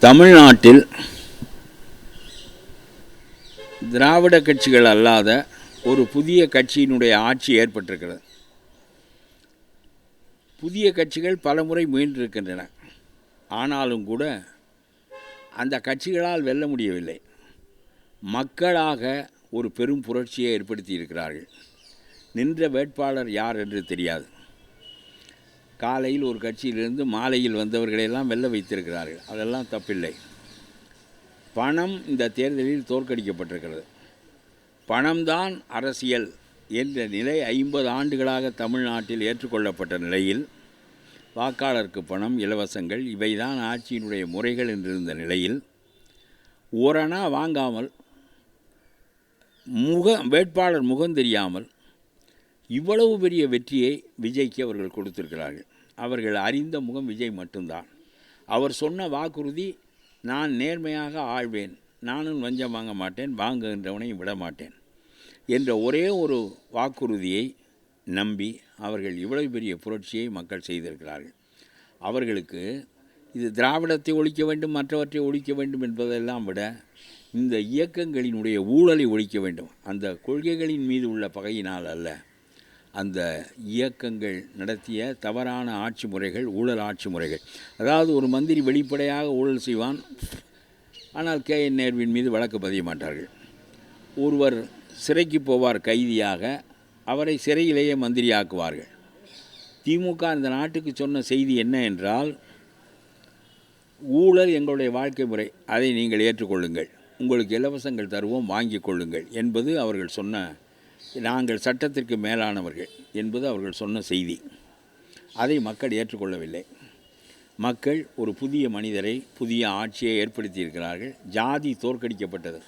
தமிழ்நாட்டில் திராவிட கட்சிகள் அல்லாத ஒரு புதிய கட்சியினுடைய ஆட்சி ஏற்பட்டிருக்கிறது. புதிய கட்சிகள் பலமுறை முயன்றிருக்கின்றன. ஆனாலும் கூட அந்த கட்சிகளால் வெல்ல முடியவில்லை. மக்களாக ஒரு பெரும் புரட்சியை ஏற்படுத்தி இருக்கிறார்கள். நின்ற வேட்பாளர் யார் என்று தெரியாது. காலையில் ஒரு கட்சியிலிருந்து மாலையில் வந்தவர்களையெல்லாம் வெல்ல வைத்திருக்கிறார்கள். அதெல்லாம் தப்பில்லை. பணம் இந்த தேர்தலில் தோற்கடிக்கப்பட்டிருக்கிறது. பணம்தான் அரசியல் என்ற நிலை 50 ஆண்டுகளாக தமிழ்நாட்டில் ஏற்றுக்கொள்ளப்பட்ட நிலையில் வாக்காளருக்கு பணம், இலவசங்கள் இவைதான் ஆட்சியினுடைய முறைகள் என்றிருந்த நிலையில் ஓரணா வாங்காமல் வேட்பாளர் முகம் தெரியாமல் இவ்வளவு பெரிய வெற்றியை விஜய்க்கு அவர்கள் கொடுத்திருக்கிறார்கள். அவர்கள் அறிந்த முகம் விஜய் மட்டும்தான். அவர் சொன்ன வாக்குறுதி, நான் நேர்மையாக ஆழ்வேன், நானும் லஞ்சம் வாங்க மாட்டேன், வாங்குகின்றவனையும் விட மாட்டேன் என்ற ஒரே ஒரு வாக்குறுதியை நம்பி அவர்கள் இவ்வளவு பெரிய புரட்சியை மக்கள் செய்திருக்கிறார்கள். அவர்களுக்கு இது திராவிடத்தை ஒழிக்க வேண்டும், மற்றவற்றை ஒழிக்க வேண்டும் என்பதெல்லாம் விட இந்த இயக்கங்களினுடைய ஊழலை ஒழிக்க வேண்டும். அந்த கொள்கைகளின் மீது உள்ள பகையினால் அல்ல, அந்த இயக்கங்கள் நடத்திய தவறான ஆட்சி முறைகள், ஊழல் ஆட்சி முறைகள். அதாவது ஒரு மந்திரி வெளிப்படையாக ஊழல் செய்வான், ஆனால் KN நேருவின் மீது வழக்கு பதிய மாட்டார்கள். ஒருவர் சிறைக்கு போவார் கைதியாக, அவரை சிறையிலேயே மந்திரியாக்குவார்கள். திமுக இந்த நாட்டுக்கு சொன்ன செய்தி என்ன என்றால், ஊழல் எங்களுடைய வாழ்க்கை முறை, அதை நீங்கள் ஏற்றுக்கொள்ளுங்கள், உங்களுக்கு இலவசங்கள் தருவோம், வாங்கிக் கொள்ளுங்கள் என்பது அவர்கள் சொன்ன, நாங்கள் சட்டத்திற்கு மேலானவர்கள் என்பது அவர்கள் சொன்ன செய்தி. அதை மக்கள் ஏற்றுக்கொள்ளவில்லை. மக்கள் ஒரு புதிய மனிதரை, புதிய ஆட்சியை ஏற்படுத்தியிருக்கிறார்கள். ஜாதி தோற்கடிக்கப்பட்டது.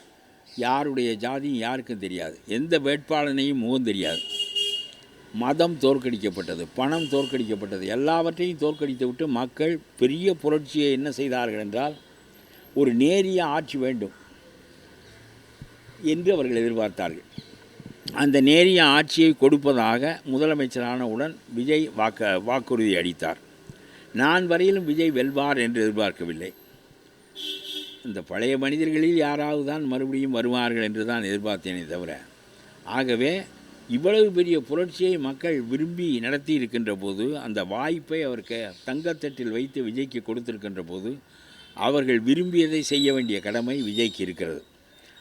யாருடைய ஜாதி யாருக்கும் தெரியாது, எந்த வேட்பாளனையும் முகம் தெரியாது. மதம் தோற்கடிக்கப்பட்டது, பணம் தோற்கடிக்கப்பட்டது, எல்லாவற்றையும் தோற்கடித்து விட்டு மக்கள் பெரிய புரட்சியை என்ன செய்தார்கள் என்றால், ஒரு நேரிய ஆட்சி வேண்டும் என்று அவர்கள் எதிர்பார்த்தார்கள். அந்த நேரிய ஆட்சியை கொடுப்பதாக முதலமைச்சரானவுடன் விஜய் வாக்குறுதி அளித்தார். நான் வரையிலும் விஜய் வெல்வார் என்று எதிர்பார்க்கவில்லை. இந்த பழைய மனிதர்களில் யாராவது தான் மறுபடியும் வருவார்கள் என்று தான் எதிர்பார்த்தேனே தவிர. ஆகவே இவ்வளவு பெரிய புரட்சியை மக்கள் விரும்பி நடத்தி இருக்கின்ற போது, அந்த வாய்ப்பை அவருக்கு தங்கத்தட்டில் வைத்து விஜய்க்கு கொடுத்திருக்கின்ற போது, அவர்கள் விரும்பியதை செய்ய வேண்டிய கடமை விஜய்க்கு இருக்கிறது.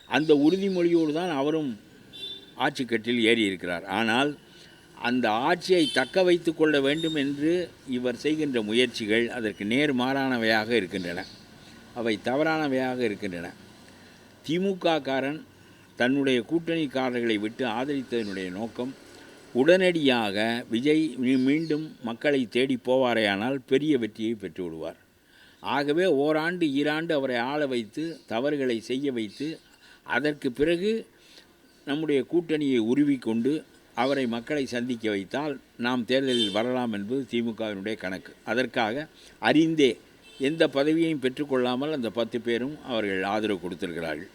அந்த உறுதிமொழியோடு தான் அவரும் ஆட்சிக்கட்டில் ஏறி இருக்கிறார். ஆனால் அந்த ஆட்சியை தக்க வைத்து கொள்ள வேண்டும் என்று இவர் செய்கின்ற முயற்சிகள் அதற்கு நேர்மாறானவையாக இருக்கின்றன. அவை தவறானவையாக இருக்கின்றன. திமுக காரன் தன்னுடைய கூட்டணிக்காரர்களை விட்டு ஆதரித்ததனுடைய நோக்கம், உடனடியாக விஜய் மீண்டும் மக்களை தேடி போவாரேயானால் பெரிய வெற்றியை பெற்று விடுவார். ஆகவே ஓராண்டு ஈராண்டு அவரை ஆள வைத்து தவறுகளை செய்ய வைத்து அதற்கு பிறகு நம்முடைய கூட்டணியை உருவிக்கொண்டு அவரை மக்களை சந்திக்க வைத்தால் நாம் தேர்தலில் வரலாம் என்பது திமுகவினுடைய கணக்கு. அதற்காக அறிந்தே எந்த பதவியையும் பெற்றுக்கொள்ளாமல் அந்த 10 பேரும் அவர்கள் ஆதரவு கொடுத்திருக்கிறார்கள்.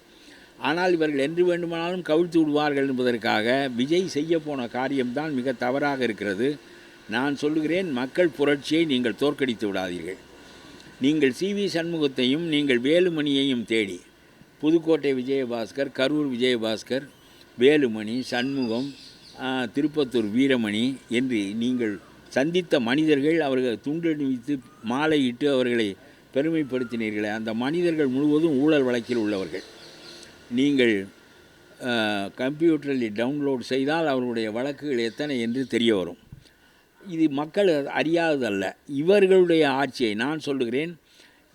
ஆனால் இவர்கள் என்று வேண்டுமானாலும் கவிழ்த்து விடுவார்கள் என்பதற்காக விஜய் செய்ய போன காரியம்தான் மிக தவறாக இருக்கிறது. நான் சொல்லுகிறேன், மக்கள் புரட்சியை நீங்கள் தோற்கடித்து விடாதீர்கள். நீங்கள் CV சண்முகத்தையும் நீங்கள் வேலுமணியையும் தேடி, புதுக்கோட்டை விஜயபாஸ்கர், கரூர் விஜயபாஸ்கர், வேலுமணி, சண்முகம், திருப்பத்தூர் வீரமணி என்று நீங்கள் சந்தித்த மனிதர்கள், அவர்கள் துண்டணிவித்து மாலையிட்டு அவர்களை பெருமைப்படுத்தினீர்களே, அந்த மனிதர்கள் முழுவதும் ஊழல் வழக்கில் உள்ளவர்கள். நீங்கள் கம்ப்யூட்டரில் டவுன்லோட் செய்தால் அவர்களுடைய வழக்குகள் எத்தனை என்று தெரிய வரும். இது மக்கள் அறியாததல்ல. இவர்களுடைய ஆட்சியை நான் சொல்லுகிறேன்.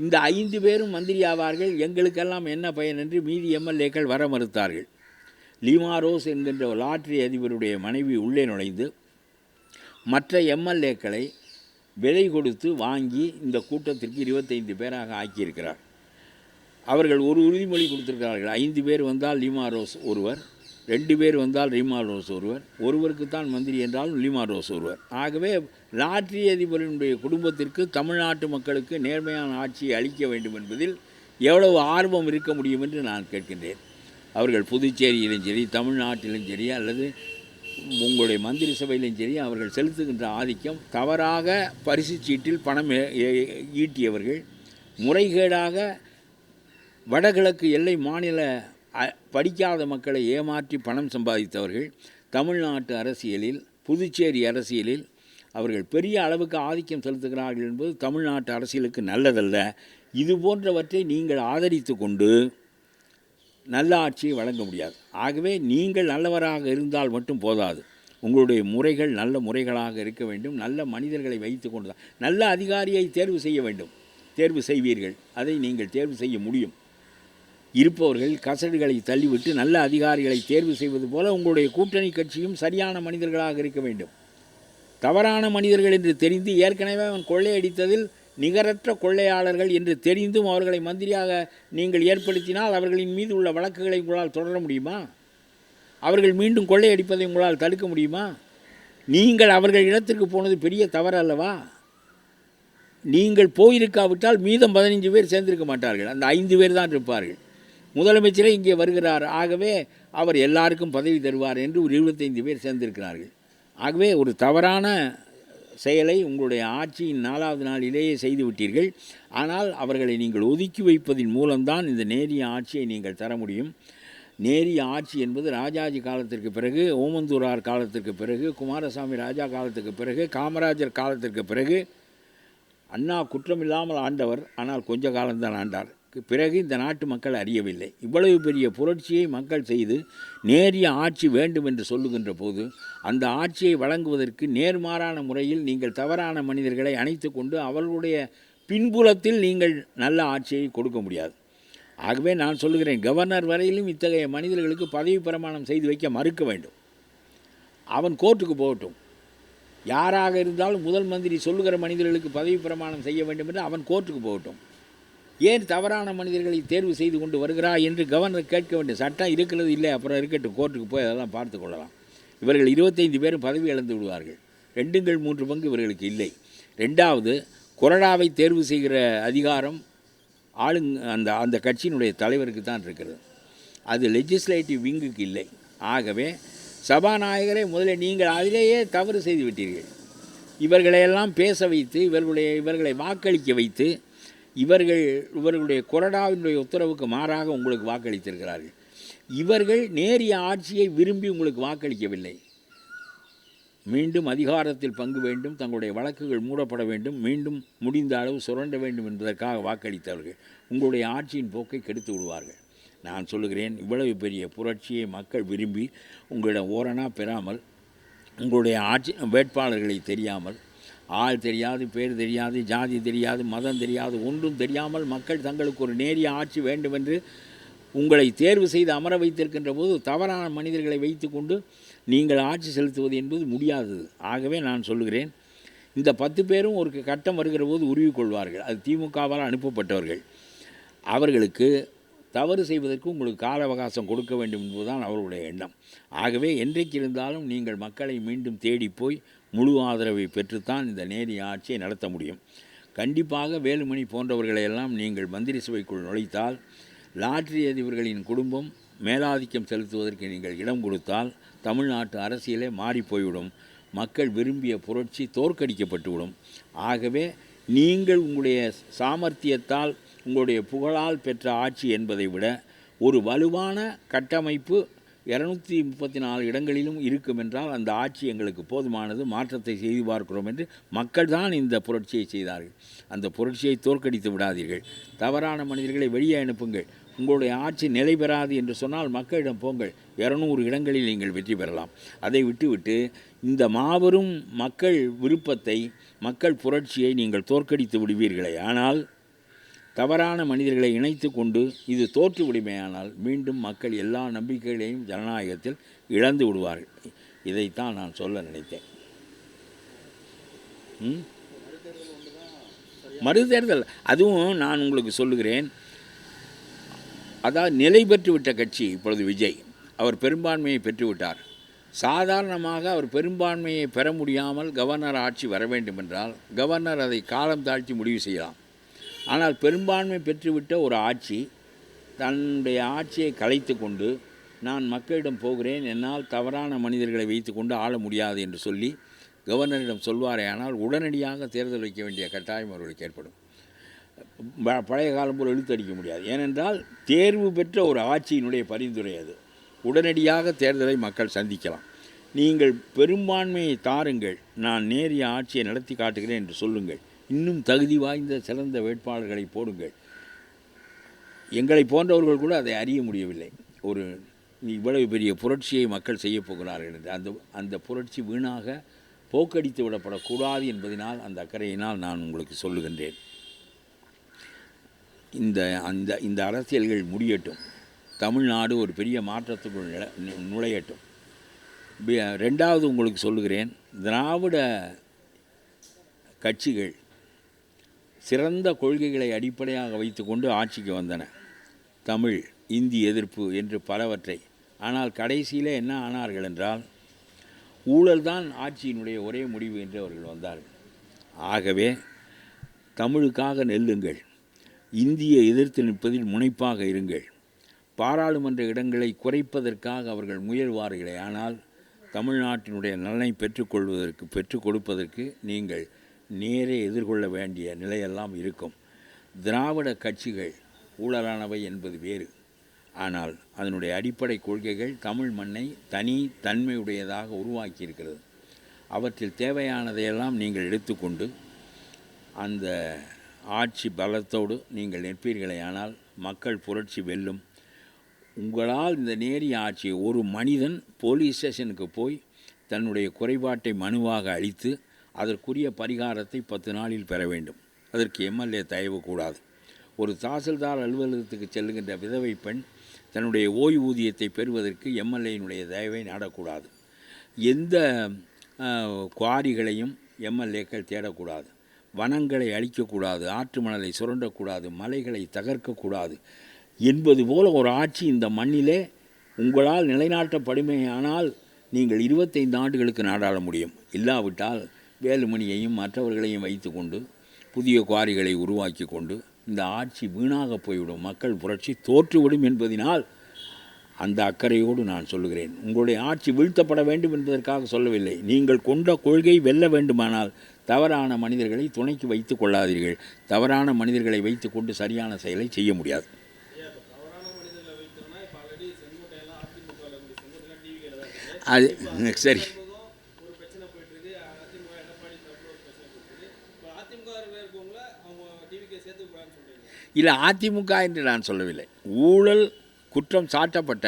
இந்த 5 பேரும் மந்திரி ஆவார்கள், எங்களுக்கெல்லாம் என்ன பயன் என்று மீதி MLAக்கள் வர மறுத்தார்கள். லீமா ரோஸ் என்கின்ற லாட்ரி அதிபருடைய மனைவி உள்ளே நுழைந்து மற்ற MLAக்களை விலை கொடுத்து வாங்கி இந்த கூட்டத்திற்கு 25 பேராக ஆக்கியிருக்கிறார். அவர்கள் ஒரு உறுதிமொழி கொடுத்திருக்கிறார்கள். 5 பேர் வந்தால் லீமா ரோஸ் ஒருவர், 2 பேர் வந்தால் லீமா ரோஸ் ஒருவர், ஒருவருக்குத்தான் மந்திரி என்றாலும் லீமா ரோஸ் ஒருவர். ஆகவே லாட்ரி அதிபரினுடைய குடும்பத்திற்கு தமிழ்நாட்டு மக்களுக்கு நேர்மையான ஆட்சியை அளிக்க வேண்டும் என்பதில் எவ்வளவு ஆர்வம் இருக்க முடியும் என்று நான் கேட்கின்றேன். அவர்கள் புதுச்சேரியிலும் சரி, தமிழ்நாட்டிலும் சரி, அல்லது உங்களுடைய மந்திரி சபையிலும் சரி, அவர்கள் செலுத்துகின்ற ஆதிக்கம், தவறாக பரிசு சீட்டில் பணம் ஈட்டியவர்கள், முறைகேடாக வடகிழக்கு எல்லை மாநில படிக்காத மக்களை ஏமாற்றி பணம் சம்பாதித்தவர்கள் தமிழ்நாட்டு அரசியலில், புதுச்சேரி அரசியலில் அவர்கள் பெரிய அளவுக்கு ஆதிக்கம் செலுத்துகிறார்கள் என்பது தமிழ்நாட்டு அரசியலுக்கு நல்லதல்ல. இது போன்றவற்றை நீங்கள் ஆதரித்து கொண்டு நல்ல ஆட்சியை வழங்க முடியாது. ஆகவே நீங்கள் நல்லவராக இருந்தால் மட்டும் போதாது, உங்களுடைய முறைகள் நல்ல முறைகளாக இருக்க வேண்டும். நல்ல மனிதர்களை வைத்து கொண்டு தான் நல்ல அதிகாரியை தேர்வு செய்ய வேண்டும். தேர்வு செய்வீர்கள், அதை நீங்கள் தேர்வு செய்ய முடியும். இருப்பவர்கள் கசடுகளை தள்ளிவிட்டு நல்ல அதிகாரிகளை தேர்வு செய்வது போல உங்களுடைய கூட்டணி கட்சியும் சரியான மனிதர்களாக இருக்க வேண்டும். தவறான மனிதர்கள் என்று தெரிந்து, ஏற்கனவே அவன் கொள்ளையடித்ததில் நிகரற்ற கொள்ளையாளர்கள் என்று தெரிந்தும் அவர்களை மந்திரியாக நீங்கள் ஏற்படுத்தினால் அவர்களின் மீது உள்ள வழக்குகளை உங்களால் தொடர முடியுமா? அவர்கள் மீண்டும் கொள்ளையடிப்பதை உங்களால் தடுக்க முடியுமா? நீங்கள் அவர்கள் இடத்திற்கு போனது பெரிய தவறு அல்லவா? நீங்கள் போயிருக்காவிட்டால் மீதம் 15 பேர் சேர்ந்திருக்க மாட்டார்கள், அந்த 5 பேர் தான் இருப்பார்கள். முதலமைச்சரே இங்கே வருகிறார், ஆகவே அவர் எல்லாருக்கும் பதவி தருவார் என்று ஒரு 25 பேர் சேர்ந்திருக்கிறார்கள். ஆகவே ஒரு தவறான செயலை உங்களுடைய ஆட்சியின் 4வது நாளிலேயே செய்துவிட்டீர்கள். ஆனால் அவர்களை நீங்கள் ஒதுக்கி வைப்பதின் மூலம்தான் இந்த நேரிய ஆட்சியை நீங்கள் தர முடியும். நேரிய ஆட்சி என்பது ராஜாஜி காலத்திற்கு பிறகு, ஓமந்தூரார் காலத்திற்கு பிறகு, குமாரசாமி ராஜா காலத்துக்கு பிறகு, காமராஜர் காலத்திற்கு பிறகு, அண்ணா குற்றமில்லாமல் ஆண்டவர், ஆனால் கொஞ்ச காலம்தான் ஆண்டார். பிறகு இந்த நாட்டு மக்கள் அறியவில்லை. இவ்வளவு பெரிய புரட்சியை மக்கள் செய்து நேரிய ஆட்சி வேண்டும் என்று சொல்லுகின்ற போது அந்த ஆட்சியை வழங்குவதற்கு நேர்மாறான முறையில் நீங்கள் தவறான மனிதர்களை அணைத்து கொண்டு அவர்களுடைய பின்புலத்தில் நீங்கள் நல்ல ஆட்சியை கொடுக்க முடியாது. ஆகவே நான் சொல்லுகிறேன், கவர்னர் வரையிலும் இத்தகைய மனிதர்களுக்கு பதவி பிரமாணம் செய்து வைக்க மறுக்க வேண்டும். அவன் கோர்ட்டுக்கு போகட்டும். யாராக இருந்தாலும் முதல் மந்திரி சொல்லுகிற மனிதர்களுக்கு பதவி பிரமாணம் செய்ய வேண்டும் என்று அவன் கோர்ட்டுக்கு போகட்டும். ஏன் தவறான மனிதர்களை தேர்வு செய்து கொண்டு வருகிறாய் என்று கவர்னர் கேட்க வேண்டும். சட்டம் இருக்கிறது இல்லை, அப்புறம் இருக்கட்டும், கோர்ட்டுக்கு போய் அதெல்லாம் பார்த்து கொள்ளலாம். இவர்கள் 25 பேரும் பதவி இழந்து விடுவார்கள். 2/3 பங்கு இவர்களுக்கு இல்லை. 2வது, கொறடாவை தேர்வு செய்கிற அதிகாரம் அந்த கட்சியினுடைய தலைவருக்கு தான் இருக்கிறது. அது லெஜிஸ்லேட்டிவ் விங்குக்கு இல்லை. ஆகவே சபாநாயகரை முதலில் நீங்கள் அதிலேயே தவறு செய்து விட்டீர்கள். இவர்களையெல்லாம் பேச வைத்து இவர்களை வாக்களிக்க வைத்து இவர்களுடைய கொறடாவினுடைய உத்தரவுக்கு மாறாக உங்களுக்கு வாக்களித்திருக்கிறார்கள். இவர்கள் நேரிய ஆட்சியை விரும்பி உங்களுக்கு வாக்களிக்கவில்லை. மீண்டும் அதிகாரத்தில் பங்கு வேண்டும், தங்களுடைய வழக்குகள் மூடப்பட வேண்டும், மீண்டும் முடிந்த அளவு சுரண்ட வேண்டும் என்பதற்காக வாக்களித்தவர்கள் உங்களுடைய ஆட்சியின் போக்கை கெடுத்து விடுவார்கள். நான் சொல்லுகிறேன், இவ்வளவு பெரிய புரட்சியை மக்கள் விரும்பி உங்களிடம் ஓரணா பெறாமல், உங்களுடைய ஆட்சி வேட்பாளர்களை தெரியாமல், ஆள் தெரியாது, பேர் தெரியாது, ஜாதி தெரியாது, மதம் தெரியாது, ஒன்றும் தெரியாமல் மக்கள் தங்களுக்கு ஒரு நேரிய ஆட்சி வேண்டும் என்று உங்களை தேர்வு செய்து அமர வைத்திருக்கின்ற போது தவறான மனிதர்களை வைத்து கொண்டு நீங்கள் ஆட்சி செலுத்துவது என்பது முடியாதது. ஆகவே நான் சொல்லுகிறேன், இந்த 10 பேரும் ஒரு கட்டம் வருகிற போது உருவிக்கொள்வார்கள். அது திமுகவால் அனுப்பப்பட்டவர்கள். அவர்களுக்கு தவறு செய்வதற்கு உங்களுக்கு கால அவகாசம் கொடுக்க வேண்டும் என்பதுதான் அவர்களுடைய எண்ணம். ஆகவே என்றைக்கு இருந்தாலும் நீங்கள் மக்களை மீண்டும் தேடி போய் முழு ஆதரவை பெற்றுத்தான் இந்த நேரிய ஆட்சியை நடத்த முடியும். கண்டிப்பாக வேலுமணி போன்றவர்களையெல்லாம் நீங்கள் மந்திரி சபைக்குள் நுழைத்தால், லாட்ரி அதிபர்களின் குடும்பம் மேலாதிக்கம் செலுத்துவதற்கு நீங்கள் இடம் கொடுத்தால் தமிழ்நாட்டு அரசியலே மாறிப்போய்விடும். மக்கள் விரும்பிய புரட்சி தோற்கடிக்கப்பட்டுவிடும். ஆகவே நீங்கள் உங்களுடைய சாமர்த்தியத்தால், உங்களுடைய புகழால் பெற்ற ஆட்சி என்பதை விட ஒரு வலுவான கட்டமைப்பு 234 இடங்களிலும் இருக்கும் என்றால் அந்த ஆட்சி எங்களுக்கு போதுமானது, மாற்றத்தை செய்து பார்க்கிறோம் என்று மக்கள் தான் இந்த புரட்சியை செய்தார்கள். அந்த புரட்சியை தோற்கடித்து விடாதீர்கள். தவறான மனிதர்களை வெளியே அனுப்புங்கள். உங்களுடைய ஆட்சி நிலை பெறாது என்று சொன்னால் மக்களிடம் போங்கள். 200 இடங்களில் நீங்கள் வெற்றி பெறலாம். அதை விட்டுவிட்டு இந்த மாபெரும் மக்கள் விருப்பத்தை, மக்கள் புரட்சியை நீங்கள் தோற்கடித்து விடுவீர்களே ஆனால், தவறான மனிதர்களை இணைத்து கொண்டு இது தோற்று விடுமையானால் மீண்டும் மக்கள் எல்லா நம்பிக்கைகளையும் ஜனநாயகத்தில் இழந்து விடுவார்கள். இதைத்தான் நான் சொல்ல நினைத்தேன். மறுதேர்தல் அதுவும் நான் உங்களுக்கு சொல்லுகிறேன். அதாவது நிலை பெற்றுவிட்ட கட்சி இப்பொழுது விஜய், அவர் பெரும்பான்மையை பெற்றுவிட்டார். சாதாரணமாக அவர் பெரும்பான்மையை பெற முடியாமல் கவர்னர் ஆட்சி வர வேண்டும் என்றால் கவர்னர் அதை காலம் தாழ்த்தி முடிவு செய்யலாம். ஆனால் பெரும்பான்மை பெற்றுவிட்ட ஒரு ஆட்சி தன்னுடைய ஆட்சியை கலைத்து கொண்டு நான் மக்களிடம் போகிறேன், என்னால் தவறான மனிதர்களை வைத்து கொண்டு ஆள முடியாது என்று சொல்லி கவர்னரிடம் சொல்வாரே ஆனால் உடனடியாக தேர்தல் வைக்க வேண்டிய கட்டாயம் அவர்களுக்கு ஏற்படும். பழைய காலம் போல் இழுத்தடிக்க முடியாது. ஏனென்றால் தேர்வு பெற்ற ஒரு ஆட்சியினுடைய பரிந்துரை அது. உடனடியாக தேர்தலை மக்கள் சந்திக்கலாம். நீங்கள் பெரும்பான்மையை தாருங்கள், நான் நேரிய ஆட்சியை நடத்தி காட்டுகிறேன் என்று சொல்லுங்கள். இன்னும் தகுதி வாய்ந்த சிறந்த வேட்பாளர்களை போடுங்கள். எங்களை போன்றவர்கள் கூட அதை அறிய முடியவில்லை. ஒரு இவ்வளவு பெரிய புரட்சியை மக்கள் செய்யப் போகிறார்கள் என்று அந்த புரட்சி வீணாக போக்கடித்து விடப்படக்கூடாது என்பதனால் அந்த அக்கறையினால் நான் உங்களுக்கு சொல்லுகின்றேன். இந்த அரசியல்கள் முடியட்டும். தமிழ்நாடு ஒரு பெரிய மாற்றத்துக்குள் நுழையட்டும். ரெண்டாவது உங்களுக்கு சொல்லுகிறேன், திராவிட கட்சிகள் சிறந்த கொள்கைகளை அடிப்படையாக வைத்துக்கொண்டு ஆட்சிக்கு வந்தன. தமிழ், இந்தி எதிர்ப்பு என்று பலவற்றை. ஆனால் கடைசியில் என்ன ஆனார்கள் என்றால், ஊழல்தான் ஆட்சியினுடைய ஒரே முடிவு என்று அவர்கள் வந்தார்கள். ஆகவே தமிழுக்காக நெல்லுங்கள், இந்தியை எதிர்த்து நிற்பதில் முனைப்பாக இருங்கள். பாராளுமன்ற இடங்களை குறைப்பதற்காக அவர்கள் முயல்வார்களே, ஆனால் தமிழ்நாட்டினுடைய நலனை பெற்றுக் கொடுப்பதற்கு நீங்கள் நேரே எதிர்கொள்ள வேண்டிய நிலையெல்லாம் இருக்கும். திராவிட கட்சிகள் ஊழலானவை என்பது வேறு. ஆனால் அதனுடைய அடிப்படை கொள்கைகள் தமிழ் மண்ணை தனி தன்மையுடையதாக உருவாக்கியிருக்கிறது. அவற்றில் தேவையானதையெல்லாம் நீங்கள் எடுத்துக்கொண்டு அந்த ஆட்சி பலத்தோடு நீங்கள் நிற்பீர்களே, ஆனால் மக்கள் புரட்சி வெல்லும். உங்களால் இந்த நேரிய ஆட்சியை ஒரு மனிதன் போலீஸ் ஸ்டேஷனுக்கு போய் தன்னுடைய குறைபாட்டை மனுவாக அளித்து அதற்குரிய பரிகாரத்தை 10 நாளில் பெற வேண்டும். அதற்கு எம்எல்ஏ தயவக்கூடாது. ஒரு தாசில்தார் அலுவலகத்துக்கு செல்லுகின்ற விதவை பெண் தன்னுடைய ஓய்வூதியத்தை பெறுவதற்கு எம்எல்ஏனுடைய தயவை நாடக்கூடாது. எந்த குவாரிகளையும் எம்எல்ஏக்கள் தேடக்கூடாது. வனங்களை அழிக்கக்கூடாது, ஆற்று மணலை சுரண்டக்கூடாது, மலைகளை தகர்க்கக்கூடாது என்பது போல ஒரு ஆட்சி இந்த மண்ணிலே உங்களால் நிலைநாட்டப்படுமேயானால் நீங்கள் 25 ஆண்டுகளுக்கு நாடாள முடியும். இல்லாவிட்டால் வேலுமணியையும் மற்றவர்களையும் வைத்து கொண்டு புதிய குவாரிகளை உருவாக்கி கொண்டு இந்த ஆட்சி வீணாக போய்விடும். மக்கள் புரட்சி தோற்றுவிடும் என்பதனால் அந்த அக்கறையோடு நான் சொல்லுகிறேன். உங்களுடைய ஆட்சி வீழ்த்தப்பட வேண்டும் என்பதற்காக சொல்லவில்லை. நீங்கள் கொண்ட கொள்கை வெல்ல வேண்டுமானால் தவறான மனிதர்களை துணைக்கு வைத்து கொள்ளாதீர்கள். தவறான மனிதர்களை வைத்து கொண்டு சரியான செயலை செய்ய முடியாது. அது சரி. இல்லை, அதிமுக என்று நான் சொல்லவில்லை. ஊழல் குற்றம் சாட்டப்பட்ட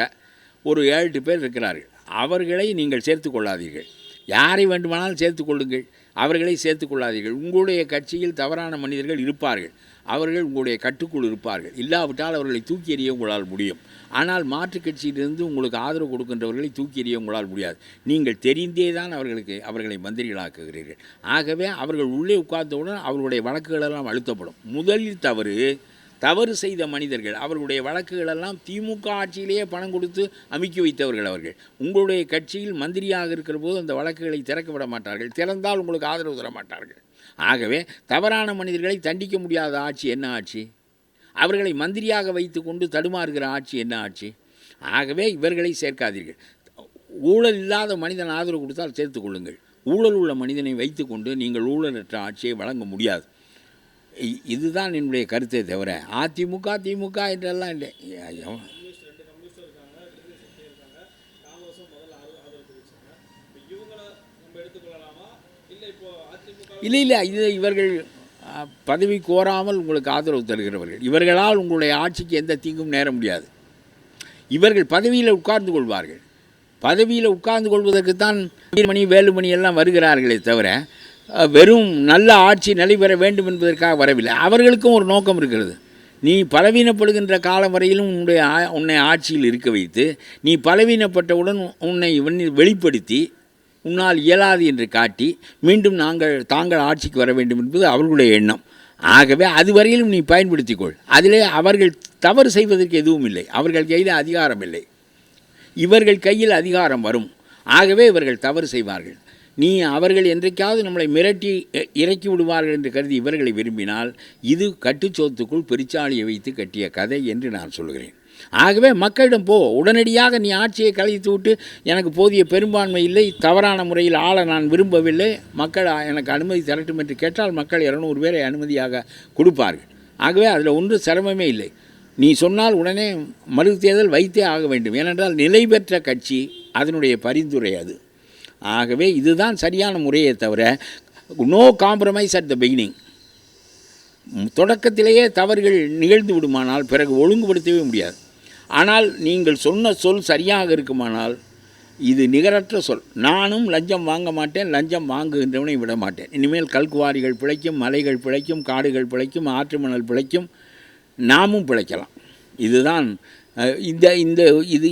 ஒரு 7-8 பேர் இருக்கிறார்கள். அவர்களை நீங்கள் சேர்த்து கொள்ளாதீர்கள். யாரை வேண்டுமானாலும் சேர்த்து கொள்ளுங்கள், அவர்களை சேர்த்து கொள்ளாதீர்கள். உங்களுடைய கட்சியில் தவறான மனிதர்கள் இருப்பார்கள், அவர்கள் உங்களுடைய கட்டுக்குள் இருப்பார்கள். இல்லாவிட்டால் அவர்களை தூக்கி எறிய உங்களால் முடியும். ஆனால் மாற்றுக் கட்சியிலிருந்து உங்களுக்கு ஆதரவு கொடுக்கின்றவர்களை தூக்கி எறிய உங்களால் முடியாது. நீங்கள் தெரிந்தே தான் அவர்களை மந்திரிகளாக்குகிறீர்கள். ஆகவே அவர்கள் உள்ளே உட்கார்ந்தவுடன் அவர்களுடைய வழக்குகளெல்லாம் அழுத்தப்படும். முதலில் தவறு செய்த மனிதர்கள், அவர்களுடைய வழக்குகளெல்லாம் திமுக ஆட்சியிலேயே பணம் கொடுத்து அமுக்கி வைத்தவர்கள் அவர்கள். உங்களுடைய கட்சியில் மந்திரியாக இருக்கிற போது அந்த வழக்குகளை திறக்க விட மாட்டார்கள். திறந்தால் உங்களுக்கு ஆதரவு தர மாட்டார்கள். ஆகவே தவறான மனிதர்களை தண்டிக்க முடியாத ஆட்சி என்ன ஆட்சி? அவர்களை மந்திரியாக வைத்து கொண்டு தடுமாறுகிற ஆட்சி என்ன ஆட்சி? ஆகவே இவர்களை சேர்க்காதீர்கள். ஊழல் இல்லாத மனிதன் ஆதரவு கொடுத்தால் சேர்த்து கொள்ளுங்கள். ஊழல் உள்ள மனிதனை வைத்து கொண்டு நீங்கள் ஊழலற்ற ஆட்சியை வழங்க முடியாது. இதுதான் என்னுடைய கருத்தை தவிர அதிமுக திமுக என்றெல்லாம் இல்லை. இல்லை, இது இவர்கள் பதவி கோராமல் உங்களுக்கு ஆதரவு தருகிறவர்கள். இவர்களால் உங்களுடைய ஆட்சிக்கு எந்த தீங்கும் நேர முடியாது. இவர்கள் பதவியில் உட்கார்ந்து கொள்வார்கள். பதவியில் உட்கார்ந்து கொள்வதற்குத்தான் வேலுமணி எல்லாம் வருகிறார்களே தவிர வெறும் நல்ல ஆட்சி நடைபெற வேண்டும் என்பதற்காக வரவில்லை. அவர்களுக்கும் ஒரு நோக்கம் இருக்கிறது. நீ பலவீனப்படுகின்ற காலம் வரையிலும் உன்னை ஆட்சியில் இருக்க வைத்து, நீ பலவீனப்பட்டவுடன் உன்னை வெளிப்படுத்தி உன்னால் இயலாது என்று காட்டி மீண்டும் தாங்கள் ஆட்சிக்கு வர வேண்டும் என்பது அவர்களுடைய எண்ணம். ஆகவே அதுவரையிலும் நீ பயன்படுத்திக்கொள். அதிலே அவர்கள் தவறு செய்வதற்கு எதுவும் இல்லை. அவர்கள் கையில் அதிகாரம் இல்லை, இவர்கள் கையில் அதிகாரம் வரும். ஆகவே இவர்கள் தவறு செய்வார்கள். நீ அவர்கள் என்றைக்காவது நம்மளை மிரட்டி இறக்கி விடுவார்கள் என்று கருதி இவர்களை விரும்பினால் இது கட்டுச்சோத்துக்குள் பெருச்சாளியை வைத்து கட்டிய கதை என்று நான் சொல்கிறேன். ஆகவே மக்களிடம் உடனடியாக நீ ஆட்சியை கலைத்து விட்டு, எனக்கு போதிய பெரும்பான்மை இல்லை, தவறான முறையில் ஆள நான் விரும்பவில்லை, மக்கள் எனக்கு அனுமதி தரட்டும் என்று கேட்டால் மக்கள் 200 பேரை அனுமதியாக கொடுப்பார்கள். ஆகவே அதில் ஒன்றும் சிரமமே இல்லை. நீ சொன்னால் உடனே மறு தேர்தல் வைத்தே ஆக வேண்டும். ஏனென்றால் நிலை பெற்ற கட்சி, அதனுடைய பரிந்துரை அது. ஆகவே இதுதான் சரியான முறையே தவிர no compromise at the beginning. தொடக்கத்திலேயே தவறுகள் நிகழ்ந்து விடுமானால் பிறகு ஒழுங்குபடுத்தவே முடியாது. ஆனால் நீங்கள் சொன்ன சொல் சரியாக இருக்குமானால் இது நிகரற்ற சொல். நானும் லஞ்சம் வாங்க மாட்டேன், லஞ்சம் வாங்குகின்றவனை விட மாட்டேன். இனிமேல் கல்குவாரிகள் பிழைக்கும், மலைகள் பிழைக்கும், காடுகள் பிழைக்கும், ஆற்று மணல் பிழைக்கும், நாமும் பிழைக்கலாம். இதுதான்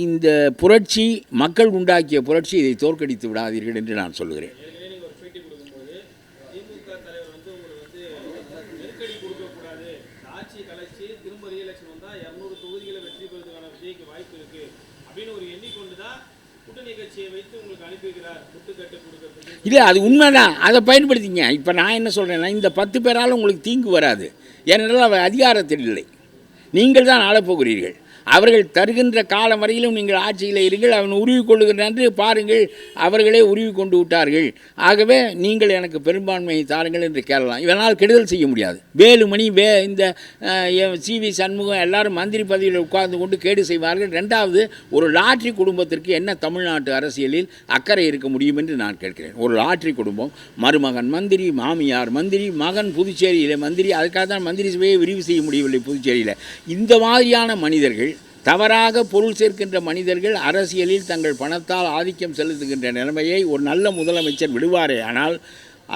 இந்த புரட்சி மக்கள் உண்டாக்கிய புரட்சி. இதை தோற்கடித்து விடாதீர்கள் என்று நான் சொல்லுகிறேன். இல்லை, அது உண்மைதான். அதை பயன்படுத்திங்க. இப்போ நான் என்ன சொல்கிறேன்னா, இந்த 10 பேரால் உங்களுக்கு தீங்கு வராது. ஏனென்றால் அவர் அதிகாரத்தில் இல்லை. நீங்கள் தான் ஆளப்போகிறீர்கள். அவர்கள் தருகின்ற காலம் வரையிலும் நீங்கள் ஆட்சியில் இருங்கள். அவன் உருவி கொள்ளுகின்ற பாருங்கள், அவர்களே உருவி கொண்டு விட்டார்கள். ஆகவே நீங்கள் எனக்கு பெரும்பான்மையை தாருங்கள் என்று கேளலாம். இவனால் கெடுதல் செய்ய முடியாது. வேலுமணி இந்த CV சண்முகம் எல்லாரும் மந்திரி பதவியில் உட்கார்ந்து கொண்டு கேடு செய்வார்கள். ரெண்டாவது, ஒரு லாட்ரி குடும்பத்திற்கு என்ன தமிழ்நாட்டு அரசியலில் அக்கறை இருக்க முடியும் என்று நான் கேட்கிறேன். ஒரு லாட்ரி குடும்பம், மருமகன் மந்திரி, மாமியார் மந்திரி, மகன் புதுச்சேரியில் மந்திரி. அதுக்காக தான் மந்திரி சபையை விரிவு செய்ய முடியவில்லை புதுச்சேரியில். இந்த மாதிரியான மனிதர்கள், தவறாக பொருள் சேர்க்கின்ற மனிதர்கள் அரசியலில் தங்கள் பணத்தால் ஆதிக்கம் செலுத்துகின்ற நிலைமையை ஒரு நல்ல முதலமைச்சர் விடுவாரே. ஆனால்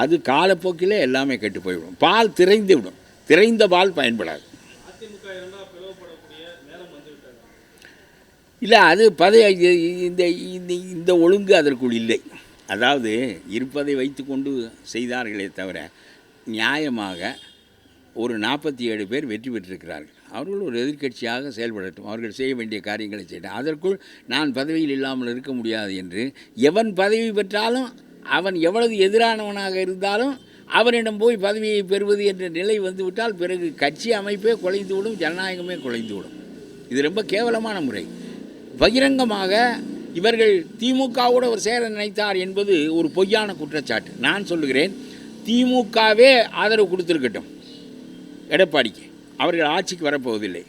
அது காலப்போக்கிலே எல்லாமே கெட்டு போய்விடும். பால் திரைந்து விடும். திரைந்த பால் பயன்படாது. இல்லை, அது இந்த ஒழுங்கு அதற்குள் இல்லை. அதாவது இருப்பதை வைத்து கொண்டு செய்தார்களே தவிர நியாயமாக ஒரு 47 பேர் வெற்றி பெற்றிருக்கிறார்கள். அவர்கள் ஒரு எதிர்க்கட்சியாக செயல்படட்டும், அவர்கள் செய்ய வேண்டிய காரியங்களை செய்யட்டும். அதற்குள் நான் பதவியில் இல்லாமல் இருக்க முடியாது என்று, எவன் பதவி பெற்றாலும் அவன் எவ்வளவு எதிரானவனாக இருந்தாலும் அவனிடம் போய் பதவியை பெறுவது என்ற நிலை வந்துவிட்டால் பிறகு கட்சி அமைப்பே குலைந்துவிடும், ஜனநாயகமே குலைந்துவிடும். இது ரொம்ப கேவலமான முறை. பகிரங்கமாக இவர்கள் திமுகவோடு அவர் சேர நினைத்தார் என்பது ஒரு பொய்யான குற்றச்சாட்டு. நான் சொல்லுகிறேன், திமுகவே ஆதரவு கொடுத்துருக்கட்டும் எடப்பாடிக்கு. அவர்கள் ஆட்சிக்கு வரப்போவதில்லை,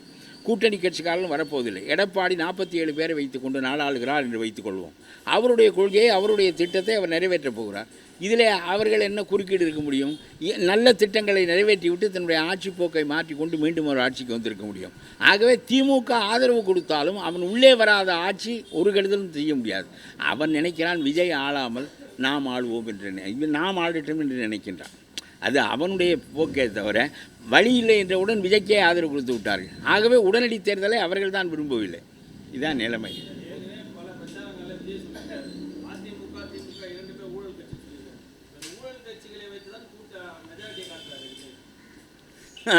கூட்டணி கட்சிக்காரர்களும் வரப்போவதில்லை. எடப்பாடி 47 பேரை வைத்துக்கொண்டு நாடாளுகிறார் என்று வைத்துக்கொள்வோம். அவருடைய கொள்கையை, அவருடைய திட்டத்தை அவர் நிறைவேற்றப் போகிறார். இதில் அவர்கள் என்ன குறுக்கீடு இருக்க முடியும்? நல்ல திட்டங்களை நிறைவேற்றிவிட்டு தன்னுடைய ஆட்சி போக்கை மாற்றிக்கொண்டு மீண்டும் ஒரு ஆட்சிக்கு வந்திருக்க முடியும். ஆகவே திமுக ஆதரவு கொடுத்தாலும் அவன் உள்ளே வராத ஆட்சி ஒரு கெடுதலும் செய்ய முடியாது. அவன் நினைக்கிறான் விஜய் ஆளாமல் நாம் ஆளுவோம் என்று, நாம் ஆளட்டும் என்று நினைக்கின்றான். அது அவனுடைய போக்கே தவிர வழி இல்லை என்றவுடன் விஜய்க்கே ஆதரவு கொடுத்து விட்டார்கள். ஆகவே உடனடி தேர்தலை அவர்கள் தான் விரும்பவில்லை. இதுதான் நிலைமை.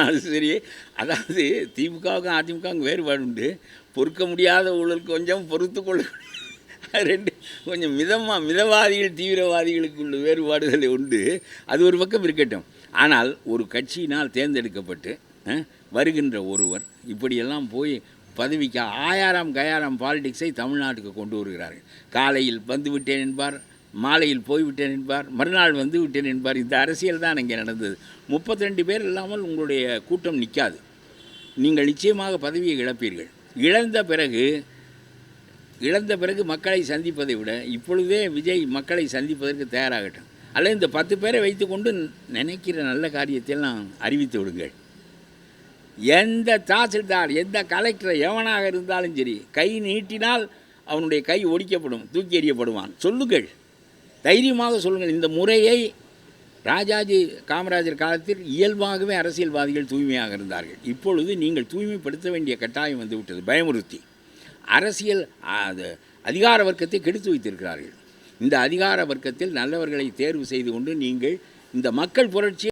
அது சரி. அதாவது திமுகவுக்கும் அதிமுகவுக்கும் வேறுபாடு உண்டு. பொறுக்க முடியாத ஊழல் கொஞ்சம், பொறுத்து கொள்ள ரெண்டு கொஞ்சம் மிதவாதிகள் தீவிரவாதிகளுக்குள்ள வேறுபாடுகள் உண்டு. அது ஒரு பக்கம் இருக்கட்டும். ஆனால் ஒரு கட்சியினால் தேர்ந்தெடுக்கப்பட்டு வருகின்ற ஒருவர் இப்படியெல்லாம் போய் பதவிக்கு ஆயாரம் கயாரம் பாலிடிக்ஸை தமிழ்நாட்டுக்கு கொண்டு வருகிறார்கள். காலையில் வந்து விட்டேன் என்பார், மாலையில் போய்விட்டேன் என்பார், மறுநாள் வந்து விட்டேன் என்பார். இந்த அரசியல் தான் இங்கே நடந்தது. 32 பேர் இல்லாமல் உங்களுடைய கூட்டம் நிற்காது. நீங்கள் நிச்சயமாக பதவியை இழப்பீர்கள். இழந்த பிறகு மக்களை சந்திப்பதை விட இப்பொழுதே விஜய் மக்களை சந்திப்பதற்கு தயாராகட்டும். அல்லது இந்த 10 பேரை வைத்துக்கொண்டு நினைக்கிற நல்ல காரியத்தையெல்லாம் அறிவித்து விடுங்கள். எந்த தாசில்தார், எந்த கலெக்டர் எவனாக இருந்தாலும் சரி, கை நீட்டினால் அவனுடைய கை ஒடிக்கப்படும், தூக்கி எறியப்படுவான். சொல்லுங்கள், தைரியமாக சொல்லுங்கள். இந்த முறையை ராஜாஜி காமராஜர் காலத்தில் இயல்பாகவே அரசியல்வாதிகள் தூய்மையாக இருந்தார்கள். இப்பொழுது நீங்கள் தூய்மைப்படுத்த வேண்டிய கட்டாயம் வந்துவிட்டது. பயமுறுத்தி அரசியல் அதிகார வர்க்கத்தை கெடுத்து வைத்திருக்கிறார்கள். இந்த அதிகார வர்க்கத்தில் நல்லவர்களை தேர்வு செய்து கொண்டு நீங்கள் இந்த மக்கள் புரட்சி